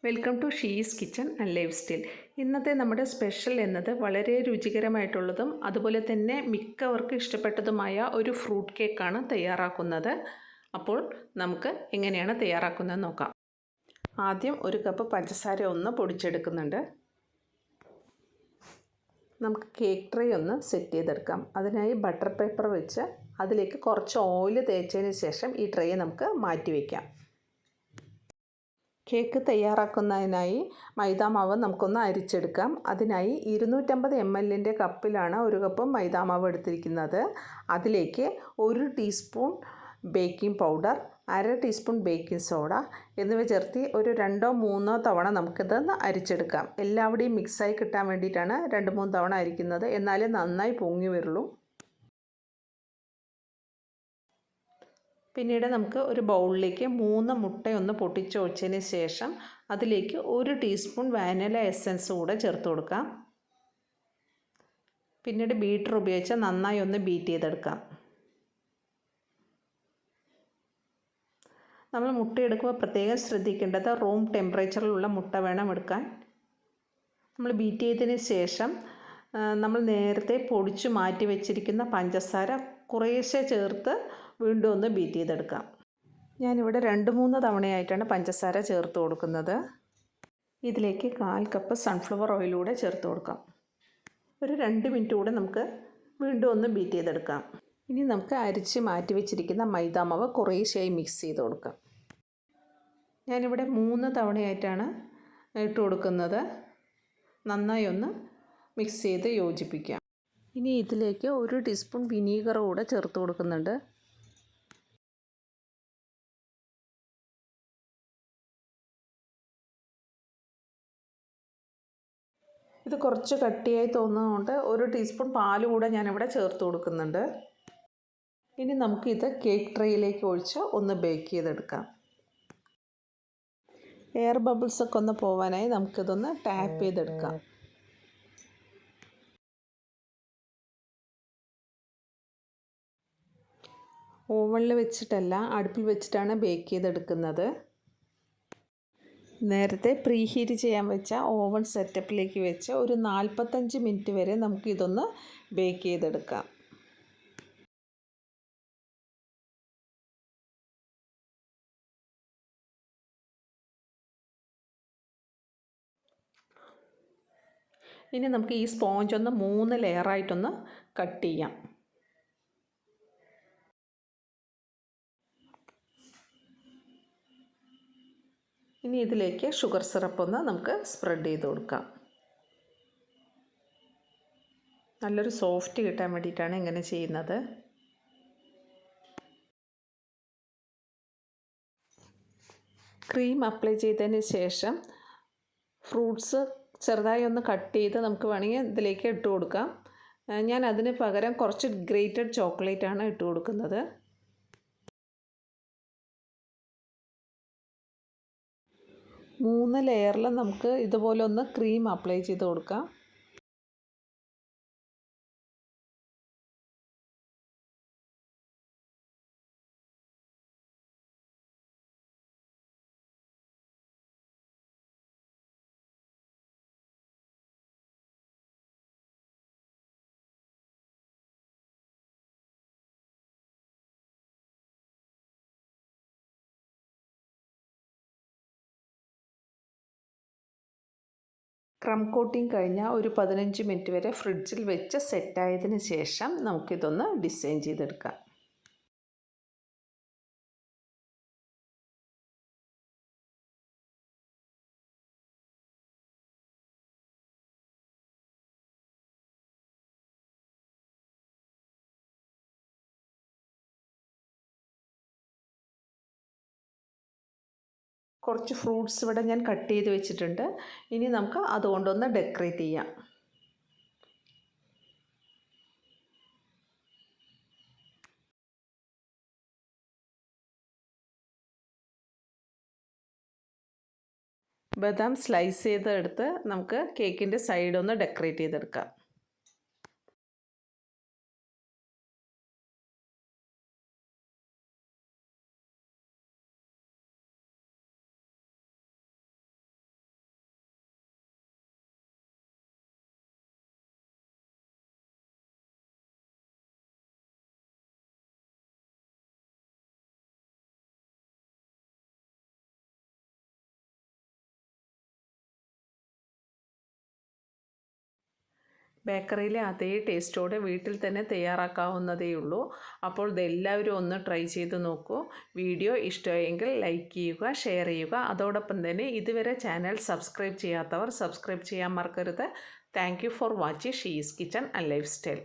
Welcome to she's kitchen and lifestyle. ഇന്നത്തെ നമ്മുടെ special എന്നത് വളരെ രുചികരമായിട്ടുള്ളതും അതുപോലെ തന്നെ മിക്കവർക്കും ഇഷ്ടപ്പെട്ടതുമായ ഒരു ഫ്രൂട്ട് കേക്കാണ് തയ്യാറാക്കുന്നത്. അപ്പോൾ നമുക്ക് എങ്ങനെയാണ് തയ്യാറാക്കുന്നത് നോക്കാം. ആദ്യം ഒരു കപ്പ് പഞ്ചസാര ഒന്ന് പൊടിച്ചെടുക്കുന്നുണ്ട്. നമുക്ക് കേക്ക് ട്രേ ഒന്ന് സെറ്റ് ചെയ്തെടുക്കാം. അതിനായി ബട്ടർ പേപ്പർ വെച്ച് അതിലേക്ക് കുറച്ച് ഓയിൽ തേച്ചതിന് ശേഷം ഈ ട്രേ നമുക്ക് മാറ്റി വയ്ക്കാം. കേക്ക് തയ്യാറാക്കുന്നതിനായി മൈദാമാവ് നമുക്കൊന്ന് അരിച്ചെടുക്കാം. അതിനായി 250 ml കപ്പിലാണ് ഒരു കപ്പ് മൈദാമാവ് എടുത്തിരിക്കുന്നത്. അതിലേക്ക് 1 teaspoon baking powder, 1/2 teaspoon baking soda എന്നിവ ചേർത്ത് ഒരു 2-3 തവണ നമുക്കിതൊന്ന് അരിച്ചെടുക്കാം. എല്ലാവിടെയും മിക്സായി കിട്ടാൻ വേണ്ടിയിട്ടാണ് 2-3 തവണ അരിക്കുന്നത്, എന്നാലേ നന്നായി പൊങ്ങി വരുള്ളൂ. പിന്നീട് നമുക്ക് ഒരു ബൗളിലേക്ക് 3 മുട്ടയൊന്ന് പൊട്ടിച്ചൊഴിച്ചതിന് ശേഷം അതിലേക്ക് 1 ടീസ്പൂൺ വാനില എസൻസ് കൂടെ ചേർത്ത് കൊടുക്കാം. പിന്നീട് ബീറ്റർ ഉപയോഗിച്ച് നന്നായി ഒന്ന് ബീറ്റ് ചെയ്തെടുക്കാം. നമ്മൾ മുട്ട എടുക്കുമ്പോൾ പ്രത്യേകം ശ്രദ്ധിക്കേണ്ടത് റൂം ടെമ്പറേച്ചറിലുള്ള മുട്ട വേണം എടുക്കാൻ. നമ്മൾ ബീറ്റ് ചെയ്തതിന് ശേഷം നമ്മൾ നേരത്തെ പൊടിച്ചു മാറ്റി വെച്ചിരിക്കുന്ന പഞ്ചസാര കുറേശ്ശെ ചേർത്ത് വീണ്ടും ഒന്ന് ബീറ്റ് ചെയ്തെടുക്കാം. ഞാനിവിടെ 2-3 തവണയായിട്ടാണ് പഞ്ചസാര ചേർത്ത് കൊടുക്കുന്നത്. ഇതിലേക്ക് 1/4 കപ്പ് സൺഫ്ലവർ ഓയിലൂടെ ചേർത്ത് കൊടുക്കാം. ഒരു 2 മിനിറ്റ് കൂടെ നമുക്ക് വീണ്ടും ഒന്ന് ബീറ്റ് ചെയ്തെടുക്കാം. ഇനി നമുക്ക് അരിച്ച് മാറ്റി വെച്ചിരിക്കുന്ന മൈദാമാവ് കുറേശ്ശെയായി മിക്സ് ചെയ്ത് കൊടുക്കാം. ഞാനിവിടെ 3 തവണയായിട്ടാണ് ഇട്ട് കൊടുക്കുന്നത്. നന്നായി ഒന്ന് മിക്സ് ചെയ്ത് യോജിപ്പിക്കാം. ഇനി ഇതിലേക്ക് 1 ടീസ്പൂൺ വിനീഗർ കൂടെ ചേർത്ത് കൊടുക്കുന്നുണ്ട്. ഇത് കുറച്ച് കട്ടിയായി തോന്നുന്നതുകൊണ്ട് 1 ടീസ്പൂൺ പാൽ കൂടെ ഞാനിവിടെ ചേർത്ത് കൊടുക്കുന്നുണ്ട്. ഇനി നമുക്കിത് കേക്ക് ട്രേയിലേക്ക് ഒഴിച്ച് ഒന്ന് ബേക്ക് ചെയ്തെടുക്കാം. എയർ ബബിൾസൊക്കെ ഒന്ന് പോകാനായി നമുക്കിതൊന്ന് ടാപ്പ് ചെയ്തെടുക്കാം. ഓവനിൽ വെച്ചിട്ടല്ല, അടുപ്പിൽ വെച്ചിട്ടാണ് ബേക്ക് ചെയ്തെടുക്കുന്നത്. നേരത്തെ പ്രീഹീറ്റ് ചെയ്യാൻ വെച്ച ഓവൻ സെറ്റപ്പിലേക്ക് വെച്ച് ഒരു 45 മിനിറ്റ് വരെ നമുക്കിതൊന്ന് ബേക്ക് ചെയ്തെടുക്കാം. ഇനി നമുക്ക് ഈ സ്പോഞ്ച് ഒന്ന് 3 ലെയറായിട്ടൊന്ന് കട്ട് ചെയ്യാം. ഇനി ഇതിലേക്ക് ഷുഗർ സിറപ്പ് ഒന്ന് നമുക്ക് സ്പ്രെഡ് ചെയ്ത് കൊടുക്കാം. നല്ലൊരു സോഫ്റ്റ് കിട്ടാൻ വേണ്ടിയിട്ടാണ് ഇങ്ങനെ ചെയ്യുന്നത്. ക്രീം അപ്ലൈ ചെയ്തതിന് ശേഷം ഫ്രൂട്ട്സ് ചെറുതായി ഒന്ന് കട്ട് ചെയ്ത് നമുക്ക് വേണമെങ്കിൽ ഇതിലേക്ക് ഇട്ട് കൊടുക്കാം. ഞാൻ അതിന് പകരം കുറച്ച് ഗ്രേറ്റഡ് ചോക്ലേറ്റാണ് ഇട്ട് കൊടുക്കുന്നത്. മൂന്ന് ലെയറിൽ നമുക്ക് ഇതുപോലെ ഒന്ന് ക്രീം അപ്ലൈ ചെയ്ത് കൊടുക്കാം. ക്രം കോട്ടിങ് കഴിഞ്ഞാൽ ഒരു 15 മിനിറ്റ് വരെ ഫ്രിഡ്ജിൽ വെച്ച് സെറ്റായതിന് ശേഷം നമുക്കിതൊന്ന് ഡിസൈൻ ചെയ്തെടുക്കാം. കുറച്ച് ഫ്രൂട്ട്സ് ഇവിടെ ഞാൻ കട്ട് ചെയ്ത് വെച്ചിട്ടുണ്ട്. ഇനി നമുക്ക് അതുകൊണ്ടൊന്ന് ഡെക്കറേറ്റ് ചെയ്യാം. ബദാം സ്ലൈസ് ചെയ്തെടുത്ത് നമുക്ക് കേക്കിൻ്റെ സൈഡൊന്ന് ഡെക്കറേറ്റ് ചെയ്തെടുക്കാം. ബേക്കറിയിലെ അതേ ടേസ്റ്റോടെ വീട്ടിൽ തന്നെ തയ്യാറാക്കാവുന്നതേ ഉള്ളൂ. അപ്പോൾ ഇതെല്ലാവരും ഒന്ന് ട്രൈ ചെയ്ത് നോക്കൂ. വീഡിയോ ഇഷ്ടമായെങ്കിൽ ലൈക്ക് ചെയ്യുക, ഷെയർ ചെയ്യുക. അതോടൊപ്പം തന്നെ ഇതുവരെ ചാനൽ സബ്സ്ക്രൈബ് ചെയ്യാത്തവർ സബ്സ്ക്രൈബ് ചെയ്യാൻ മറക്കരുത്. Thank you for watching she's kitchen and life style.